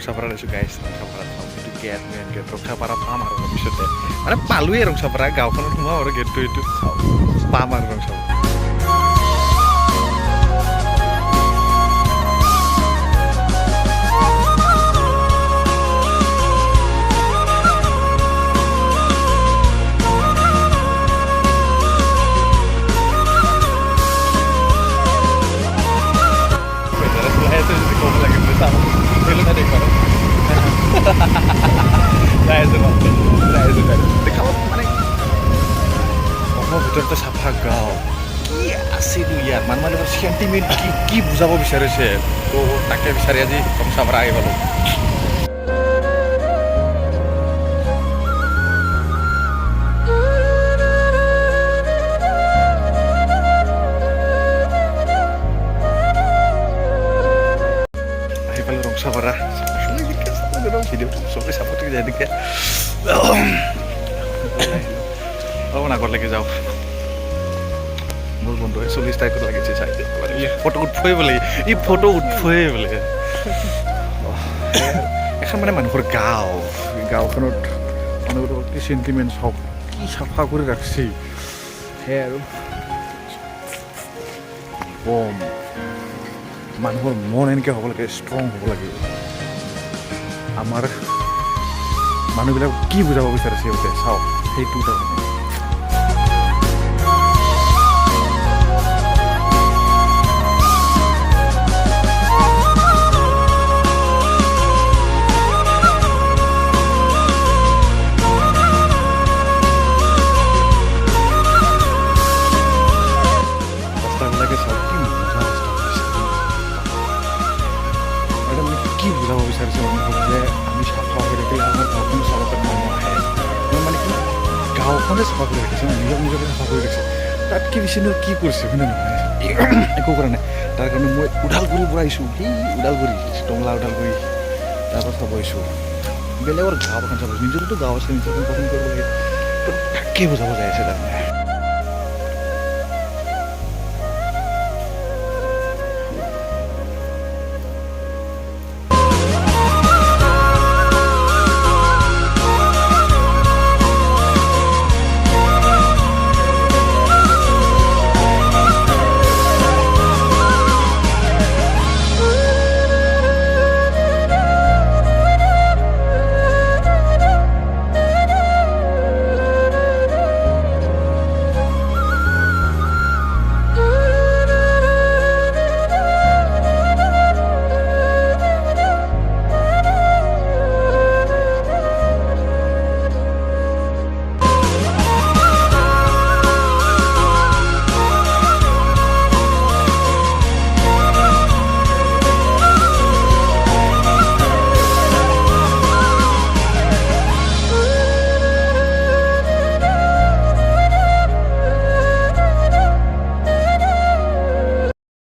ৰংসাপাৰা লৈছোঁ গাইছ ৰংসাপাৰা পাম এইটো গেট মেইন গেট ৰংসাপাৰা পাম আৰু ভৱিষ্যতে মানে পালোৱেই ৰংসাপাৰা গাঁওখনত সোমাওঁ আৰু গেটটো এইটো চাওঁ পাম আৰু ৰংসাপাৰা ভিতৰতে চাফা গাঁও কি আছিল ইয়াত মানুহৰ চেণ্টিমেণ্ট কি বুজাব বিচাৰিছে তো তাকে বিচাৰি আজি ৰংসাপাৰা আহি পালোঁ আহি পালোঁ ৰংসাপাৰা ভিডিঅ' চবেই চাপতে যায় দেখে অলপমান আগলৈকে যাওঁ মোৰ বন্ধুৱে 40 টাইপত লাগিছে চাই ফটো উঠবই বোলে ই ফটো উঠবই বোলে এখন মানে মানুহৰ গাঁওখনত মানুহৰ কি চেণ্টিমেণ্ট চব কি চাফা কৰি ৰাখছি সেয়াই আৰু কম মানুহৰ মন এনেকৈ হ'ব লাগে ষ্ট্ৰং হ'ব লাগে আমাৰ মানুহবিলাক কি বুজাব বিচাৰিছে সিহঁতে চাওক সেইটো তাৰমানে কি বুজাব বিচাৰিছে মানুহক যে আমি চাফা কৰি ৰাখিলে আমাৰ গাঁওখন চাবলৈ মানুহ আহে মানে কি গাঁওখনে চাফা কৰি ৰাখিছে নিজকে চাফা কৰি ৰাখিছে তাতকৈ বেছিনো কি কৰিছে হয়নে নহয় একো কৰা নাই তাৰ কাৰণে মই ওদালগুৰিৰ পৰা আহিছোঁ সেই ওদালগুৰি টংলা ওদালগুৰি তাৰপৰা চাব আহিছোঁ বেলেগৰ গাঁও এখন চাব নিজৰতো গাঁও আছে নিজকে পচন্দ কৰিব লাগে তাকেই বুজাব যাই আছে তাৰমানে